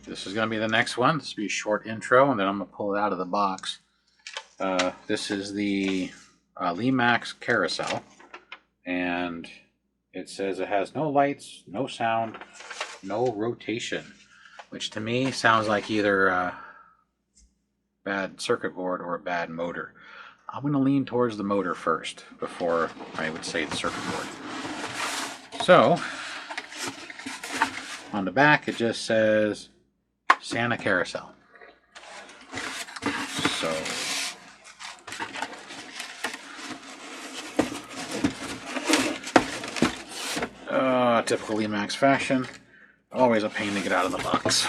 this is going to be the next one. This will be a short intro, and then I'm going to pull it out of the box. This is the Lemax Carousel, and it says it has no lights, no sound, no rotation, which to me sounds like either a bad circuit board or a bad motor. I'm going to lean towards the motor first before I would say the circuit board. So, on the back it just says Santa Carousel. So, typical Lemax fashion, always a pain to get out of the box.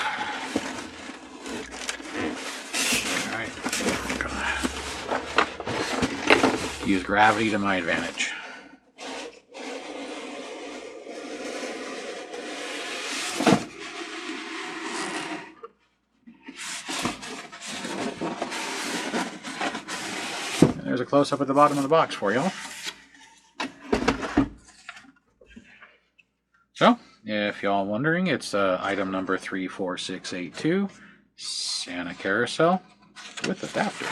Alright, use gravity to my advantage. And there's a close-up at the bottom of the box for y'all. So, if y'all wondering, it's item number 34682, Santa Carousel with adapter.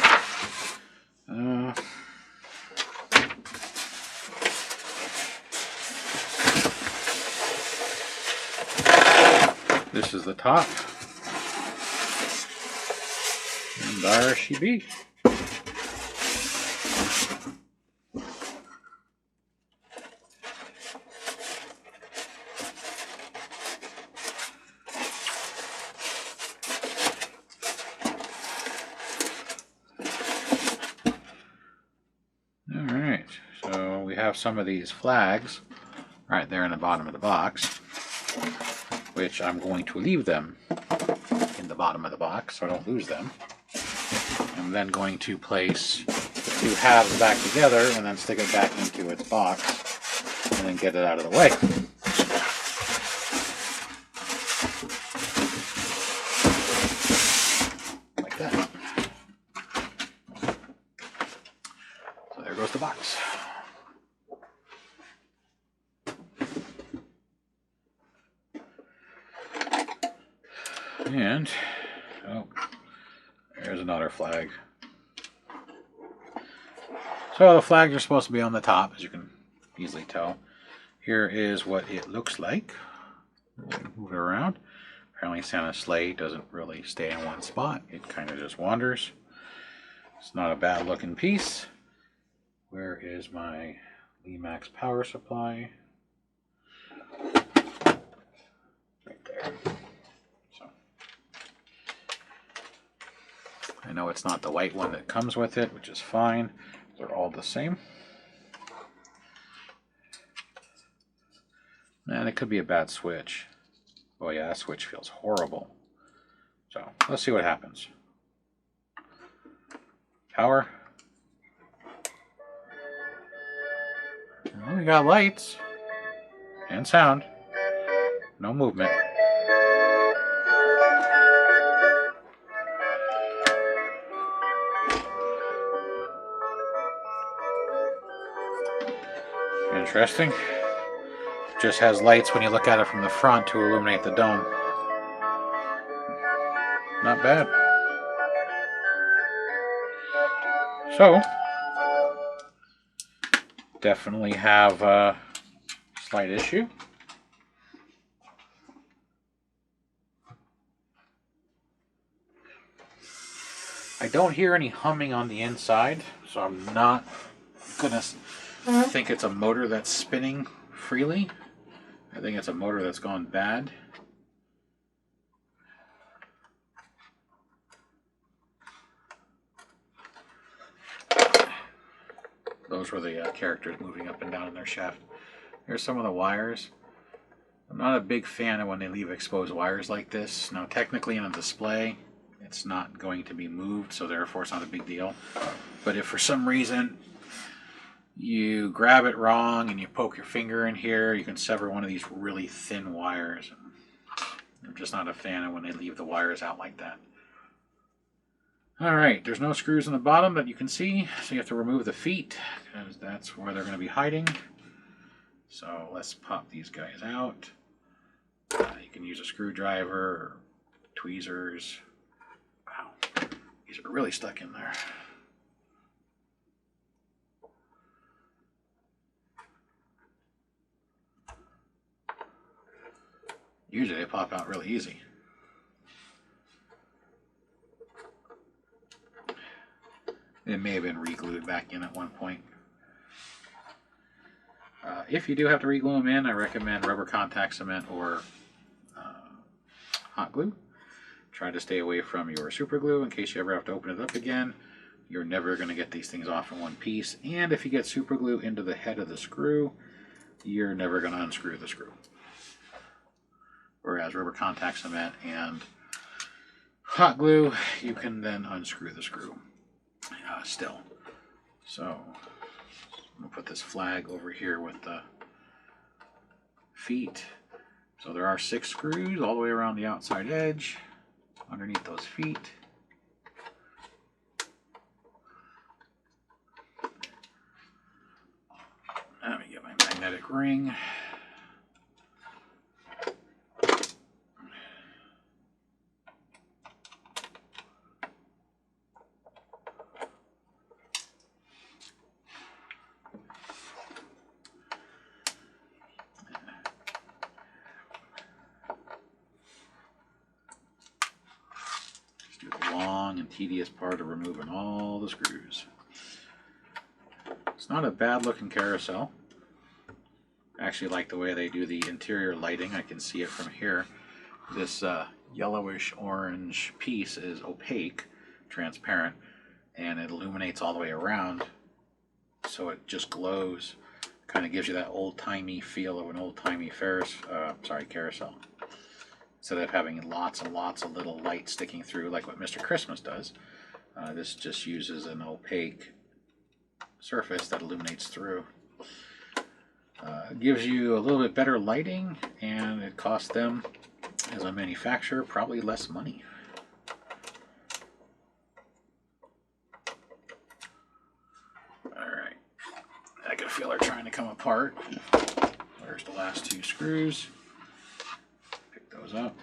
This is the top, and there she be. Alright, so we have some of these flags right there in the bottom of the box, which I'm going to leave them in the bottom of the box so I don't lose them. I'm then going to place the two halves back together and then stick it back into its box and then get it out of the way. Like that. So there goes the box. And, oh, there's another flag. So the flags are supposed to be on the top, as you can easily tell. Here is what it looks like. Move it around. Apparently Santa's sleigh doesn't really stay in one spot. It kind of just wanders. It's not a bad looking piece. Where is my Lemax power supply? Right there. I know it's not the white one that comes with it, which is fine. They're all the same. And it could be a bad switch. Oh yeah, that switch feels horrible. So let's see what happens. Power. Well, we got lights and sound. No movement. Interesting. Just has lights when you look at it from the front to illuminate the dome. Not bad. So, definitely have a slight issue. I don't hear any humming on the inside, so I'm not gonna think it's a motor that's spinning freely. I think it's a motor that's gone bad. Those were the characters moving up and down in their shaft. Here's some of the wires. I'm not a big fan of when they leave exposed wires like this. Now technically in a display it's not going to be moved, so therefore it's not a big deal. But if for some reason you grab it wrong and you poke your finger in here, you can sever one of these really thin wires. I'm just not a fan of when they leave the wires out like that. Alright, there's no screws in the bottom that you can see, so you have to remove the feet, because that's where they're going to be hiding. So let's pop these guys out. You can use a screwdriver or tweezers. Wow, these are really stuck in there. Usually they pop out really easy. It may have been re-glued back in at one point. If you do have to re-glue them in, I recommend rubber contact cement or hot glue. Try to stay away from your super glue in case you ever have to open it up again. You're never going to get these things off in one piece. And if you get super glue into the head of the screw, you're never going to unscrew the screw. Whereas rubber contact cement and hot glue, you can then unscrew the screw still. So I'm going to put this flag over here with the feet. So there are 6 screws all the way around the outside edge underneath those feet. Let me get my magnetic ring. And tedious part of removing all the screws. It's not a bad looking carousel. I actually like the way they do the interior lighting. I can see it from here. This yellowish orange piece is opaque, transparent, and it illuminates all the way around, so it just glows. Kind of gives you that old-timey feel of an old-timey carousel. Instead of having lots and lots of little lights sticking through like what Mr. Christmas does, this just uses an opaque surface that illuminates through. It gives you a little bit better lighting, and it costs them, as a manufacturer, probably less money. Alright, I can feel her trying to come apart. There's the last 2 screws. Those up.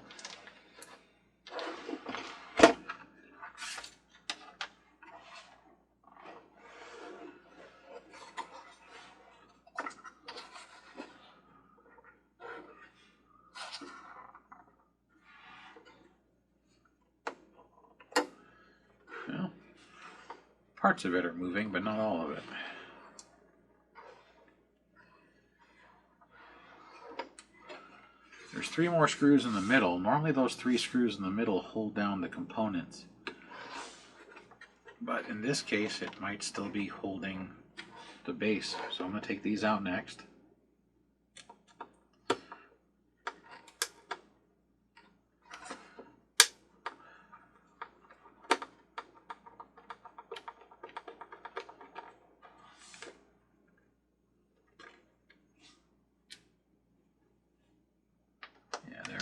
Well, parts of it are moving, but not all of it. There's 3 more screws in the middle. Normally those 3 screws in the middle hold down the components. But in this case, it might still be holding the base. So I'm going to take these out next.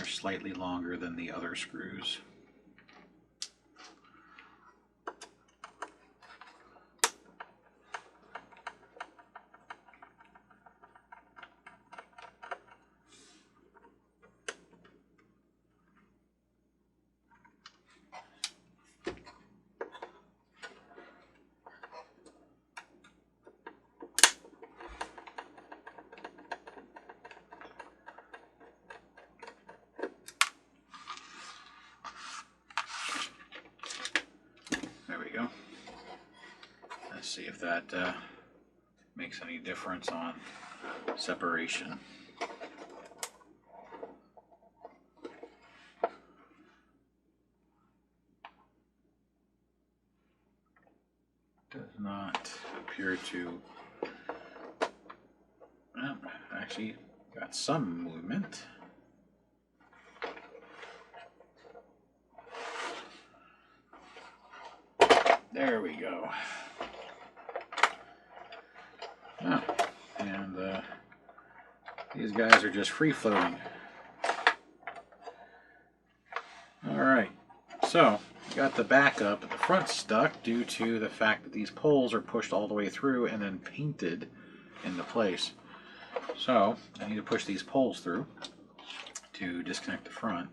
Slightly longer than the other screws. See if that makes any difference on separation. Does not appear to. Well, actually got some movement. There we go. Oh, and these guys are just free floating. Alright, so got the back up, but the front's stuck due to the fact that these poles are pushed all the way through and then painted into place. So I need to push these poles through to disconnect the front.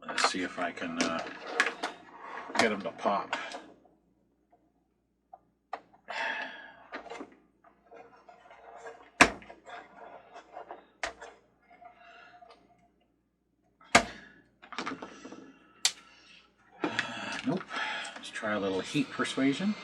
Let's see if I can get them to pop. Nope. Let's try a little heat persuasion.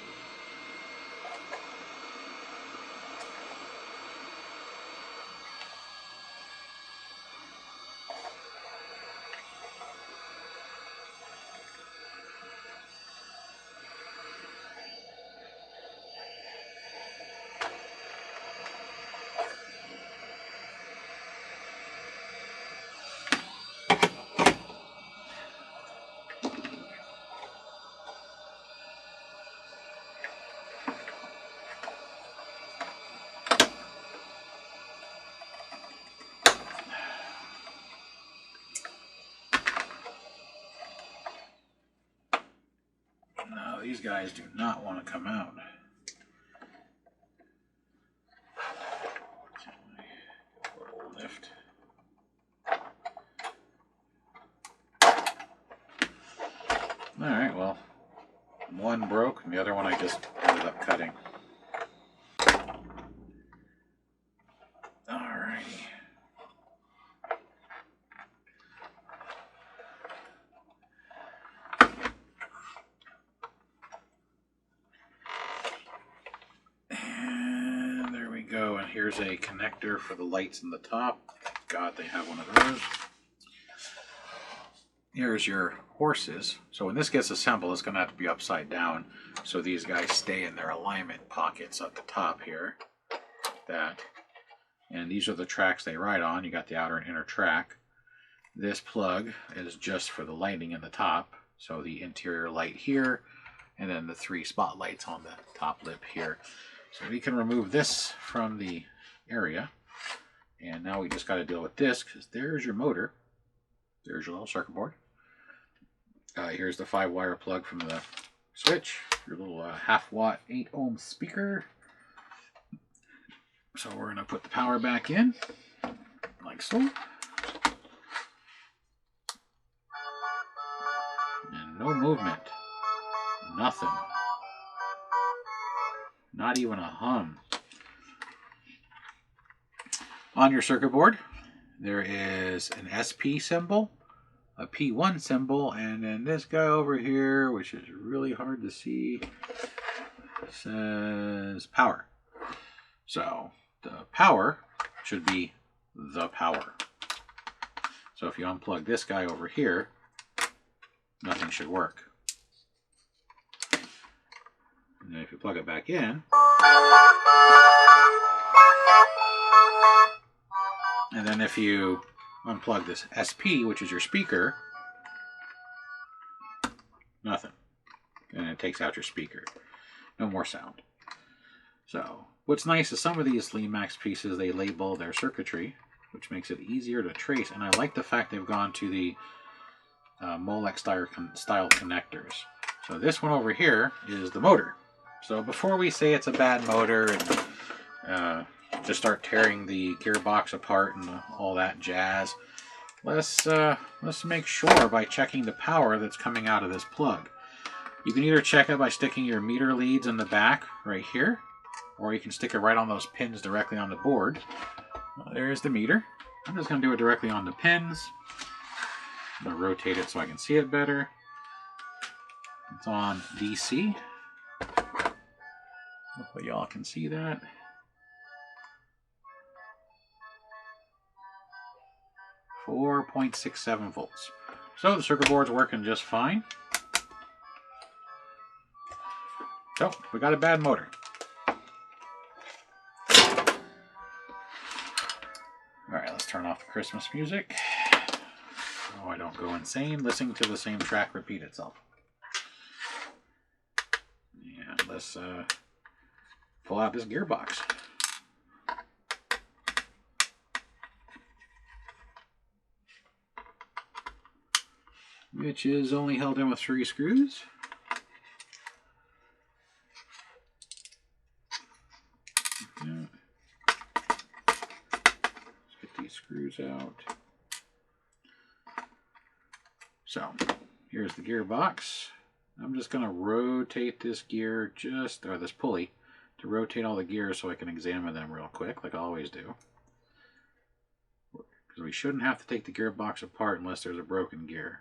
No, these guys do not want to come out. Lift. Alright, well, one broke and the other one I just ended up cutting. Alrighty. And there we go, and here's a connector for the lights in the top. God, they have one of those. Here's your horses. So when this gets assembled, it's going to have to be upside down so these guys stay in their alignment pockets at the top here. That. And these are the tracks they ride on. You got the outer and inner track. This plug is just for the lighting in the top. So the interior light here, and then the 3 spotlights on the top lip here. So we can remove this from the area. And now we just got to deal with this, because there's your motor. There's your little circuit board. Here's the 5-wire plug from the switch. Your little half-watt 8-ohm speaker. So we're going to put the power back in, like so. And no movement. Nothing. Not even a hum. On your circuit board, there is an SP symbol, a P1 symbol, and then this guy over here, which is really hard to see, says power. So the power should be the power. So if you unplug this guy over here, nothing should work. And then if you plug it back in, and then if you unplug this SP, which is your speaker, nothing. And it takes out your speaker. No more sound. So what's nice is some of these Lemax pieces, they label their circuitry, which makes it easier to trace. And I like the fact they've gone to the Molex style connectors. So this one over here is the motor. So before we say it's a bad motor and just start tearing the gearbox apart and all that jazz, let's make sure by checking the power that's coming out of this plug. You can either check it by sticking your meter leads in the back right here, or you can stick it right on those pins directly on the board. There's the meter. I'm just going to do it directly on the pins. I'm going to rotate it so I can see it better. It's on DC. Hopefully y'all can see that. .67 volts. So the circuit board's working just fine. So we got a bad motor. Alright, let's turn off the Christmas music. So I don't go insane listening to the same track repeat itself. And let's pull out this gearbox. Which is only held in with 3 screws. Let's get these screws out. So here's the gearbox. I'm just going to rotate this gear or this pulley to rotate all the gears so I can examine them real quick, like I always do. Because we shouldn't have to take the gearbox apart unless there's a broken gear.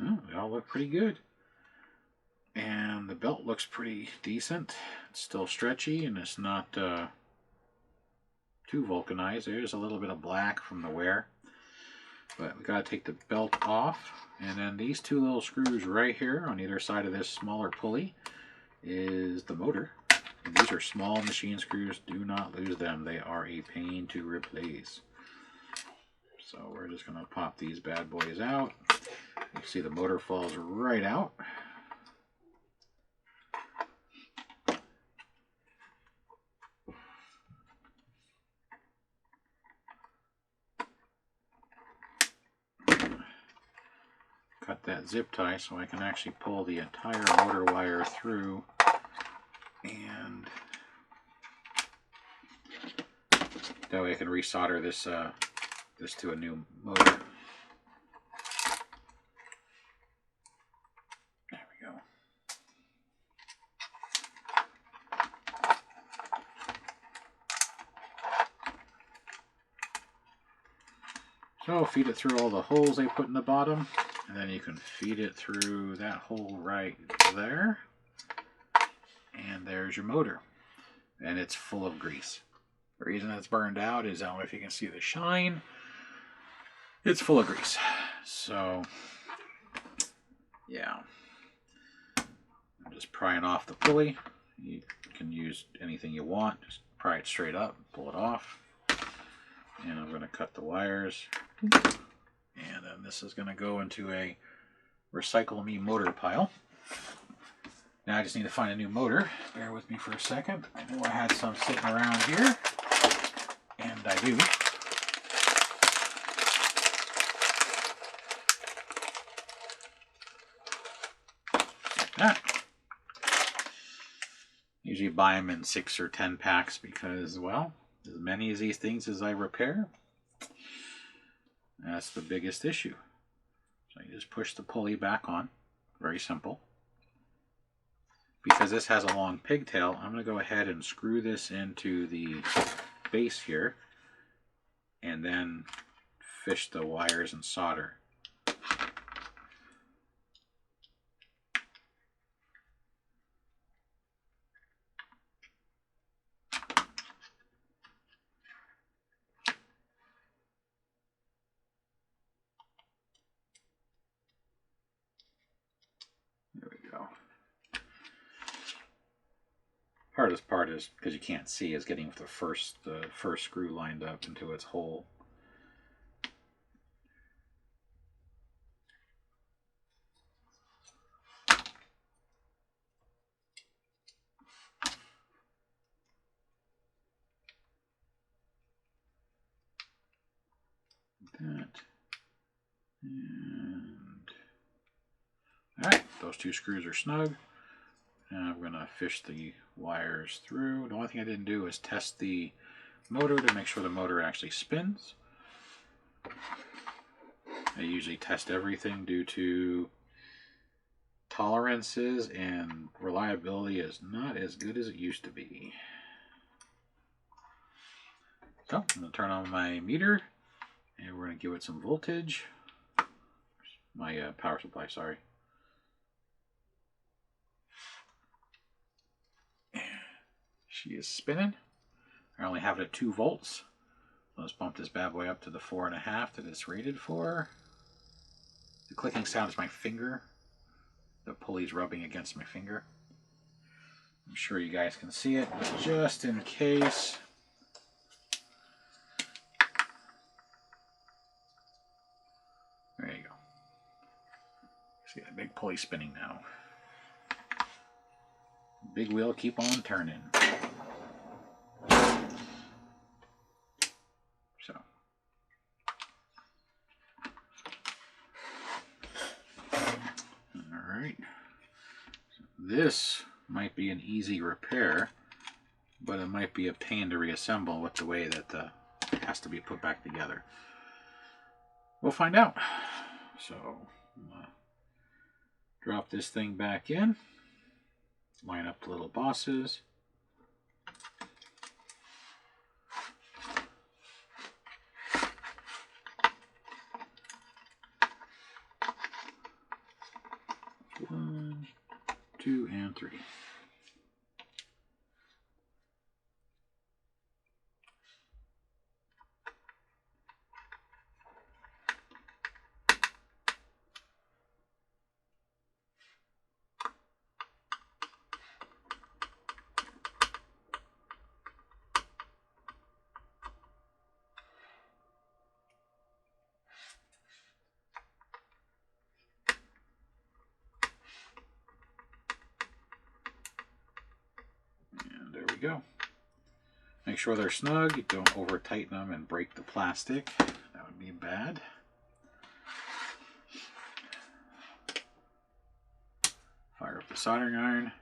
Oh, they all look pretty good. And the belt looks pretty decent. It's still stretchy and it's not too vulcanized. There's a little bit of black from the wear. But we gotta take the belt off. And then these two little screws right here on either side of this smaller pulley is the motor. And these are small machine screws. Do not lose them. They are a pain to replace. So we're just gonna pop these bad boys out. You see the motor falls right out. Cut that zip tie so I can actually pull the entire motor wire through, and that way I can resolder this this to a new motor. There we go. So feed it through all the holes they put in the bottom, and then you can feed it through that hole right there. And there's your motor. And it's full of grease. The reason it's burned out is, I don't know if you can see the shine. It's full of grease. So, yeah. I'm just prying off the pulley. You can use anything you want. Just pry it straight up, pull it off. And I'm going to cut the wires. And then this is going to go into a Recycle Me motor pile. Now I just need to find a new motor. Bear with me for a second. I know I had some sitting around here. And I do. Like that. Usually buy them in 6 or 10 packs because, well, as many of these things as I repair, that's the biggest issue. So you just push the pulley back on. Very simple. Because this has a long pigtail, I'm going to go ahead and screw this into the base here and then fish the wires and solder. There we go. Hardest part is, because you can't see, is getting the first screw lined up into its hole. That. And alright, those two screws are snug. Now I'm going to fish the wires through. The only thing I didn't do is test the motor to make sure the motor actually spins. I usually test everything due to tolerances, and reliability is not as good as it used to be. So I'm going to turn on my meter and we're going to give it some voltage. My power supply, sorry. She is spinning. I only have it at 2 volts. Let's bump this bad boy up to the 4.5 that it's rated for. The clicking sound is my finger. The pulley's rubbing against my finger. I'm sure you guys can see it, but just in case. There you go. See the big pulley spinning now. Big wheel keep on turning. So this might be an easy repair, but it might be a pain to reassemble with the way that it has to be put back together. We'll find out. So, drop this thing back in, line up the little bosses. One, two, and three. There we go. Make sure they're snug. You don't over tighten them and break the plastic. That would be bad. Fire up the soldering iron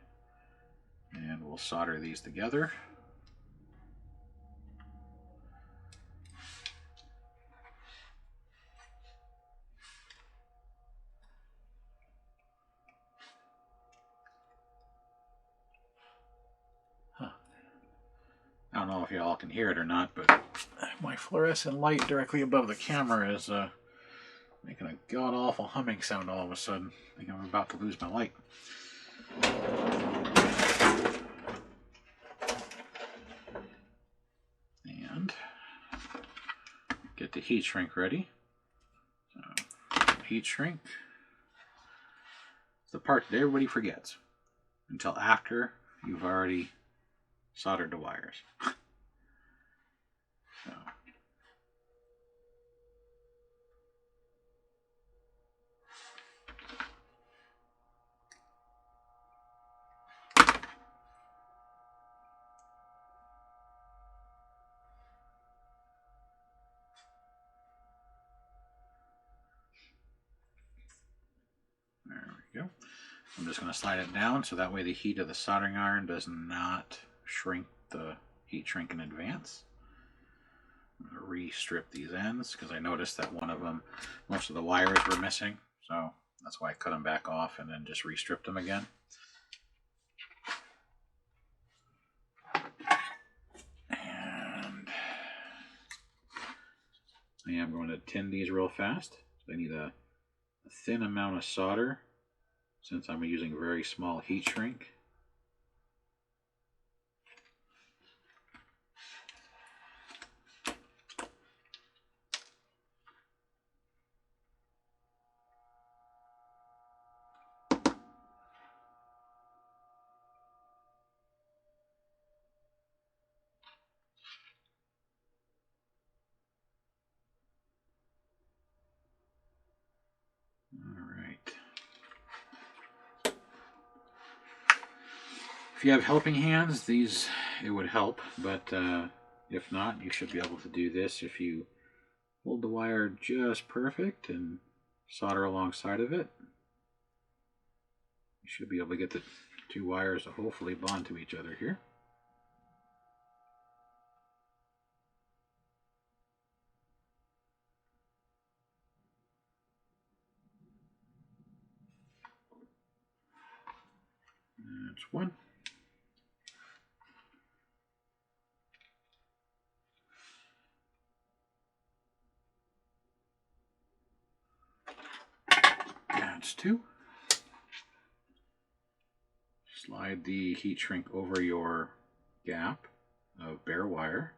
and we'll solder these together. I don't know if y'all can hear it or not, but my fluorescent light directly above the camera is making a god-awful humming sound all of a sudden. I think I'm about to lose my light. And get the heat shrink ready. So, heat shrink. It's the part that everybody forgets until after you've already soldered the wires. So. There we go. I'm just going to slide it down so that way the heat of the soldering iron does not shrink the heat shrink in advance. I'm going to re-strip these ends because I noticed that one of them, most of the wires were missing, so that's why I cut them back off and then just re-stripped them again. And I am going to tin these real fast. I need a thin amount of solder since I'm using very small heat shrink. If you have helping hands, it would help, but if not, you should be able to do this if you hold the wire just perfect and solder alongside of it. You should be able to get the two wires to hopefully bond to each other here. That's one. That's two. Slide the heat shrink over your gap of bare wire.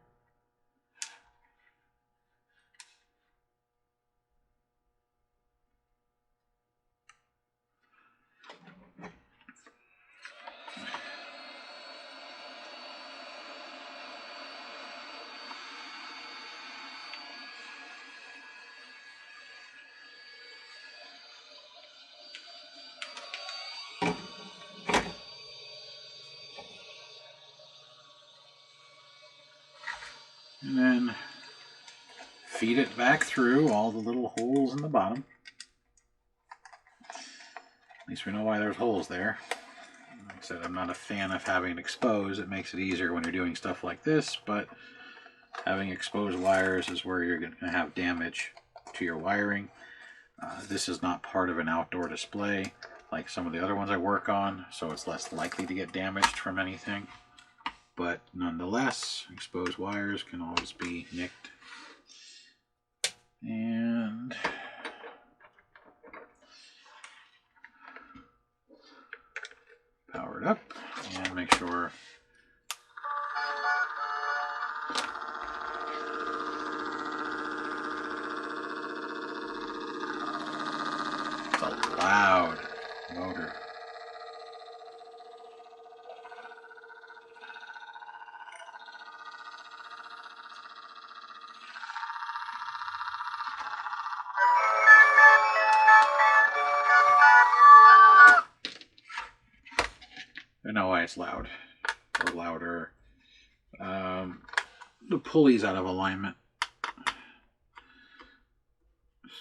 And then feed it back through all the little holes in the bottom. At least we know why there's holes there. I said, I'm not a fan of having it exposed. It makes it easier when you're doing stuff like this, but having exposed wires is where you're going to have damage to your wiring. This is not part of an outdoor display like some of the other ones I work on, so it's less likely to get damaged from anything. But nonetheless, exposed wires can always be nicked. And power it up and make sure it's a loud motor. I know why it's loud or louder. The pulley's out of alignment.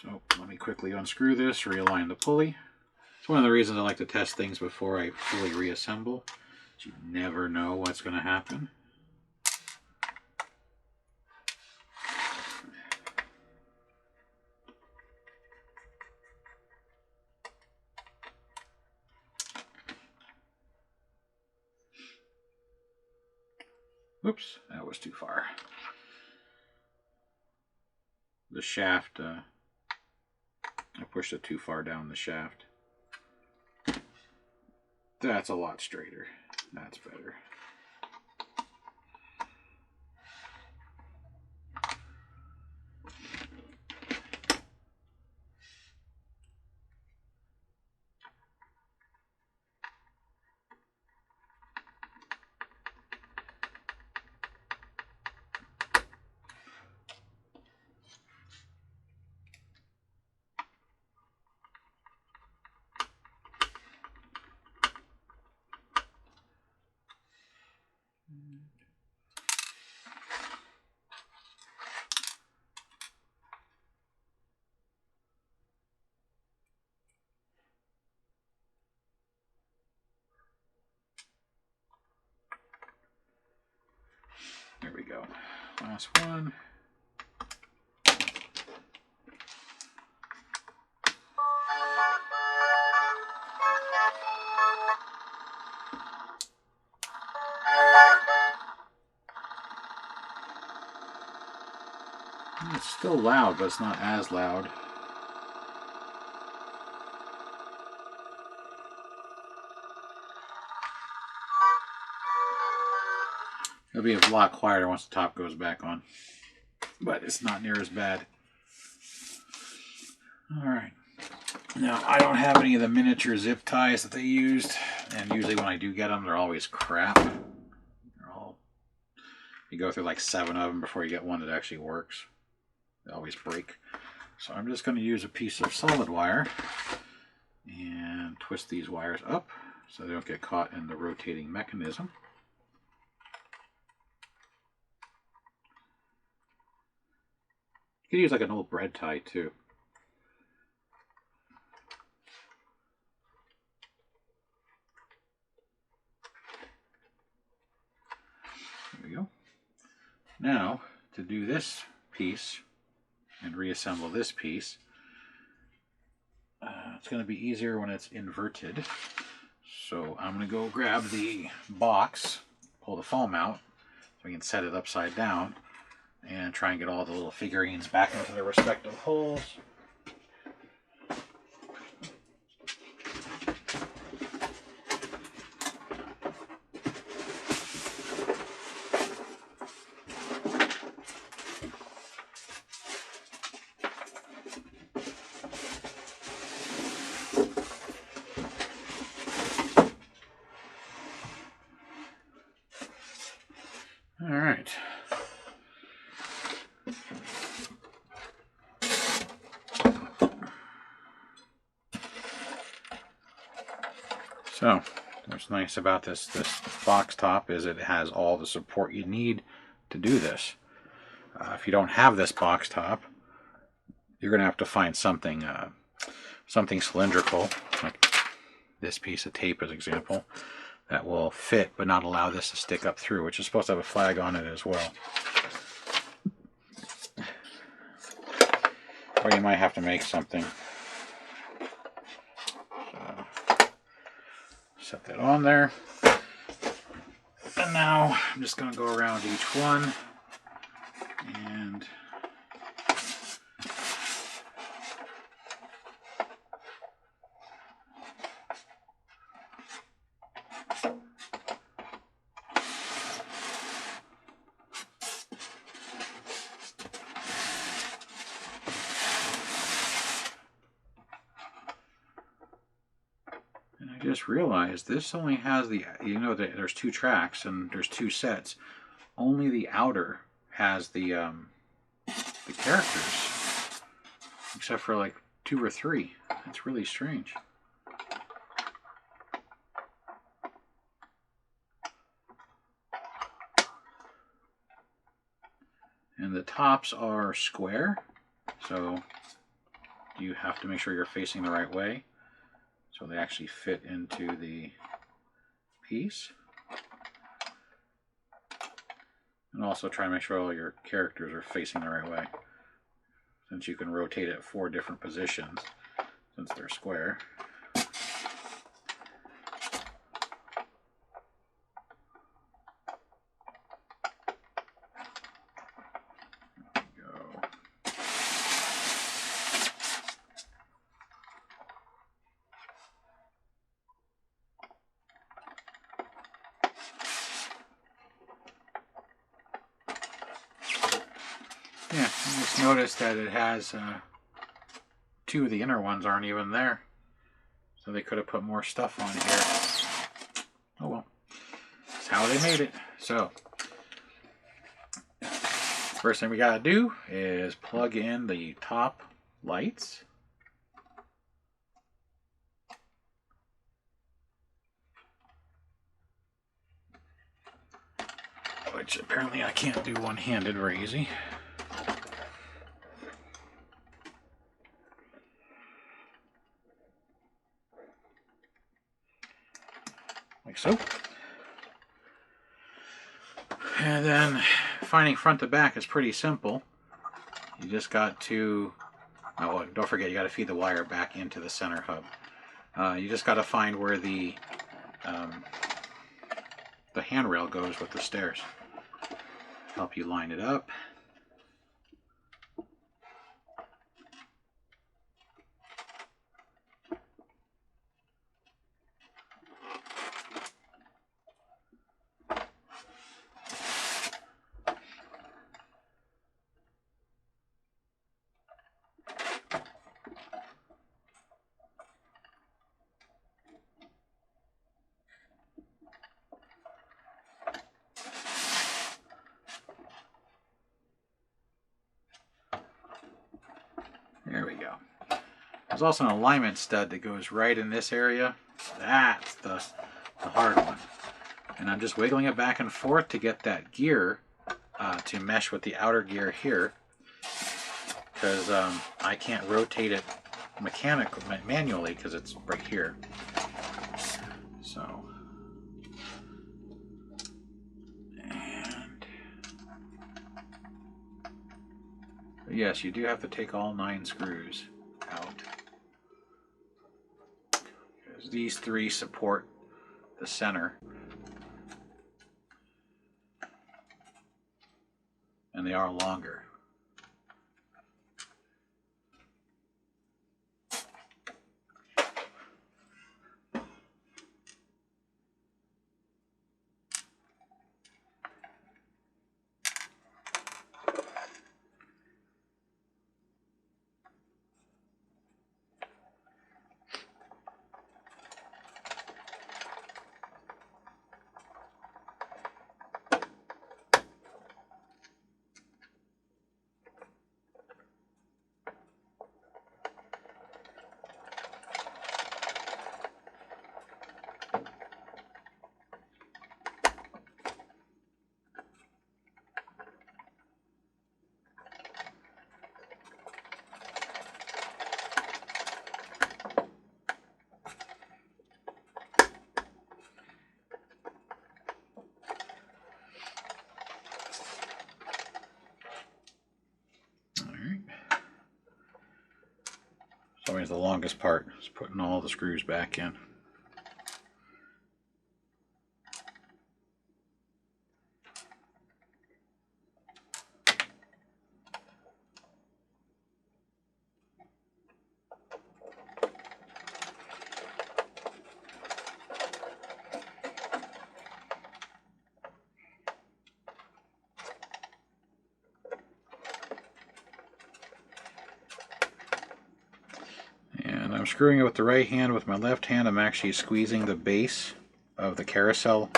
So let me quickly unscrew this, realign the pulley. It's one of the reasons I like to test things before I fully reassemble. You never know what's going to happen. Oops, that was too far. The shaft, I pushed it too far down the shaft. That's a lot straighter. That's better. There we go. Last one. It's still loud, but it's not as loud. It'll be a lot quieter once the top goes back on, but it's not near as bad. Alright, now I don't have any of the miniature zip ties that they used, and usually when I do get them, they're always crap. You go through like 7 of them before you get one that actually works. They always break. So I'm just going to use a piece of solid wire and twist these wires up so they don't get caught in the rotating mechanism. You could use like an old bread tie too. There we go. Now, to do this piece and reassemble this piece, it's going to be easier when it's inverted. So I'm going to go grab the box, pull the foam out, so we can set it upside down, and try and get all the little figurines back into their respective holes. All right. So, what's nice about this box top is it has all the support you need to do this. If you don't have this box top, you're going to have to find something something cylindrical, like this piece of tape as an example, that will fit but not allow this to stick up through, which is supposed to have a flag on it as well. Or you might have to make something. So, set that on there. And now I'm just going to go around each one and I just realized this only has the, you know, there's 2 tracks and there's 2 sets. Only the outer has the characters, except for like 2 or 3. That's really strange. And the tops are square, so you have to make sure you're facing the right way, so they actually fit into the piece. And also try to make sure all your characters are facing the right way, since you can rotate it 4 different positions since they're square. Yeah, I just noticed that it has 2 of the inner ones aren't even there. So they could have put more stuff on here. Oh well. That's how they made it. So, first thing we gotta do is plug in the top lights. Which apparently I can't do one-handed very easy. Like so. And then finding front to back is pretty simple. You just got to, oh, don't forget, you got to feed the wire back into the center hub. You just got to find where the handrail goes with the stairs. Help you line it up. There we go. There's also an alignment stud that goes right in this area. That's the hard one. And I'm just wiggling it back and forth to get that gear to mesh with the outer gear here, because I can't rotate it manually because it's right here. So, and yes, you do have to take all 9 screws out, because these 3 support the center, and they are longer. always the longest part, is putting all the screws back in. I'm screwing it with the right hand. With my left hand, I'm actually squeezing the base of the carousel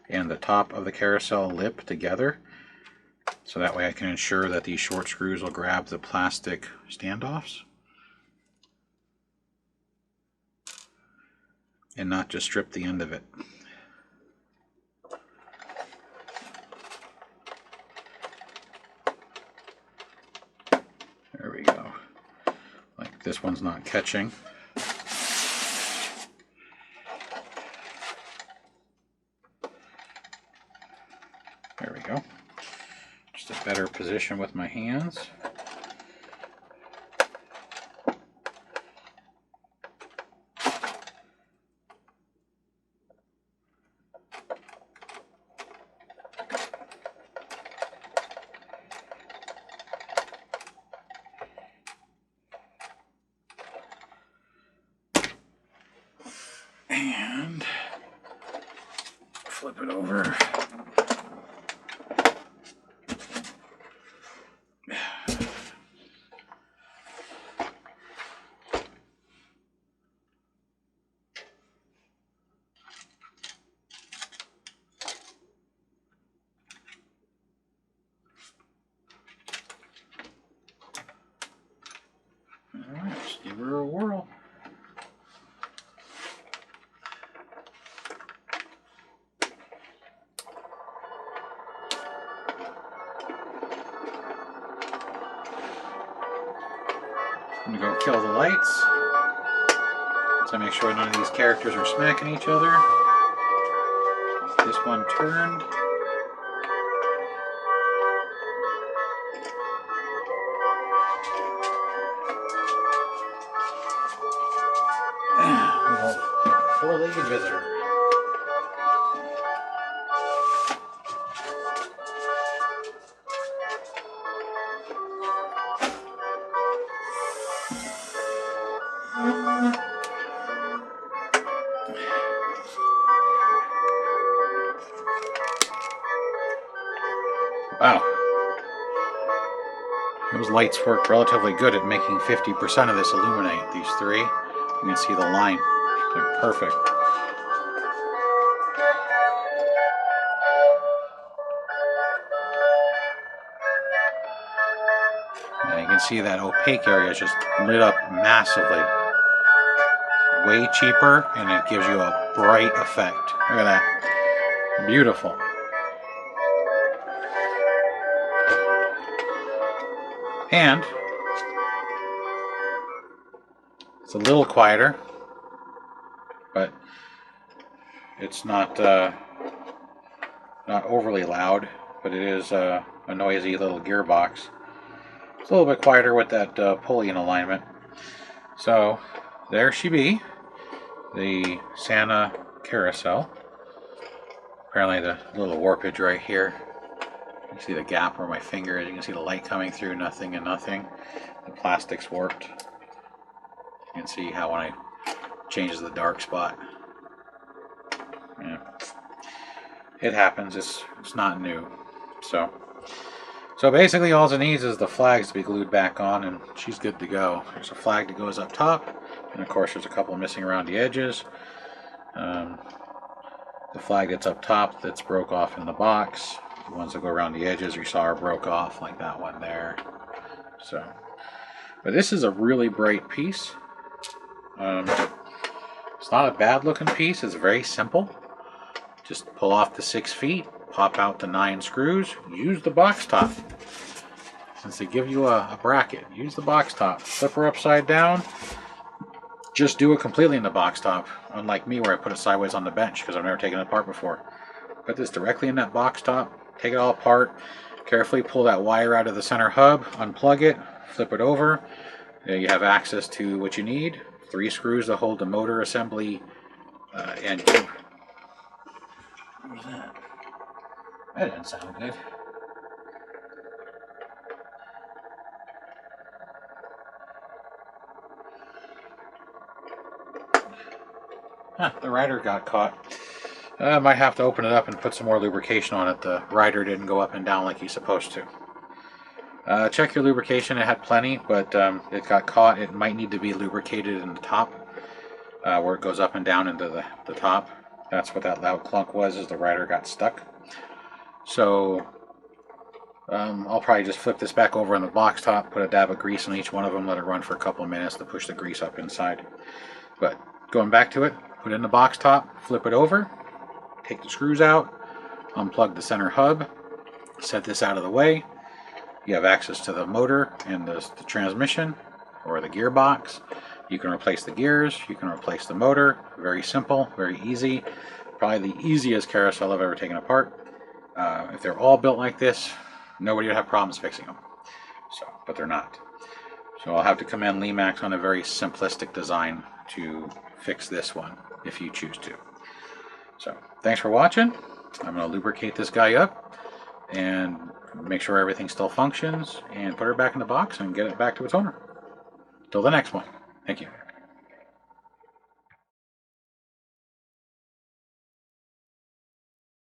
and the top of the carousel lip together, so that way I can ensure that these short screws will grab the plastic standoffs and not just strip the end of it. There we go. Like this one's not catching. There we go. Just a better position with my hands. And flip it over. Alright, let's give her a whirl. I'm going to go kill the lights. So make sure none of these characters are smacking each other. This one turned. Four-legged visitor. Wow. Those lights work relatively good at making 50% of this illuminate. These three, you can see the line. They're perfect. And you can see that opaque area is just lit up massively. Way cheaper, and it gives you a bright effect. Look at that. Beautiful. And it's a little quieter, but it's not overly loud, but it is a noisy little gearbox. It's a little bit quieter with that pulley in alignment. So there she be, the Santa Carousel. Apparently the little warpage right here. You can see the gap where my finger is. You can see the light coming through, nothing and nothing. The plastic's warped. You can see how when I change the dark spot. Yeah. It happens. It's not new. So basically all it needs is the flags to be glued back on, and she's good to go. There's a flag that goes up top, and of course there's a couple missing around the edges. The flag that's up top that's broke off in the box. The ones that go around the edges you saw are broke off, like that one there. So, but this is a really bright piece. It's not a bad looking piece. It's very simple. Just pull off the 6 feet, pop out the 9 screws, use the box top. Since they give you a bracket, use the box top. Flip her upside down. Just do it completely in the box top. Unlike me, where I put it sideways on the bench because I've never taken it apart before. Put this directly in that box top. Take it all apart. Carefully pull that wire out of the center hub. Unplug it. Flip it over. There you have access to what you need. 3 screws to hold the motor assembly and gear. What was that? That didn't sound good. Huh, the rider got caught. I might have to open it up and put some more lubrication on it. The rider didn't go up and down like he's supposed to. Check your lubrication. It had plenty, but it got caught. It might need to be lubricated in the top, where it goes up and down into the top. That's what that loud clunk was, is the rider got stuck. So I'll probably just flip this back over on the box top, put a dab of grease on each one of them, let it run for a couple of minutes to push the grease up inside. But going back to it, put it in the box top, flip it over, take the screws out, unplug the center hub, set this out of the way. You have access to the motor and the transmission or the gearbox. You can replace the gears, you can replace the motor. Very simple, very easy. Probably the easiest carousel I've ever taken apart. If they're all built like this, nobody would have problems fixing them. But they're not. So I'll have to commend Lemax on a very simplistic design to fix this one if you choose to. So thanks for watching. I'm going to lubricate this guy up and make sure everything still functions and put her back in the box and get it back to its owner. Till the next one. Thank you.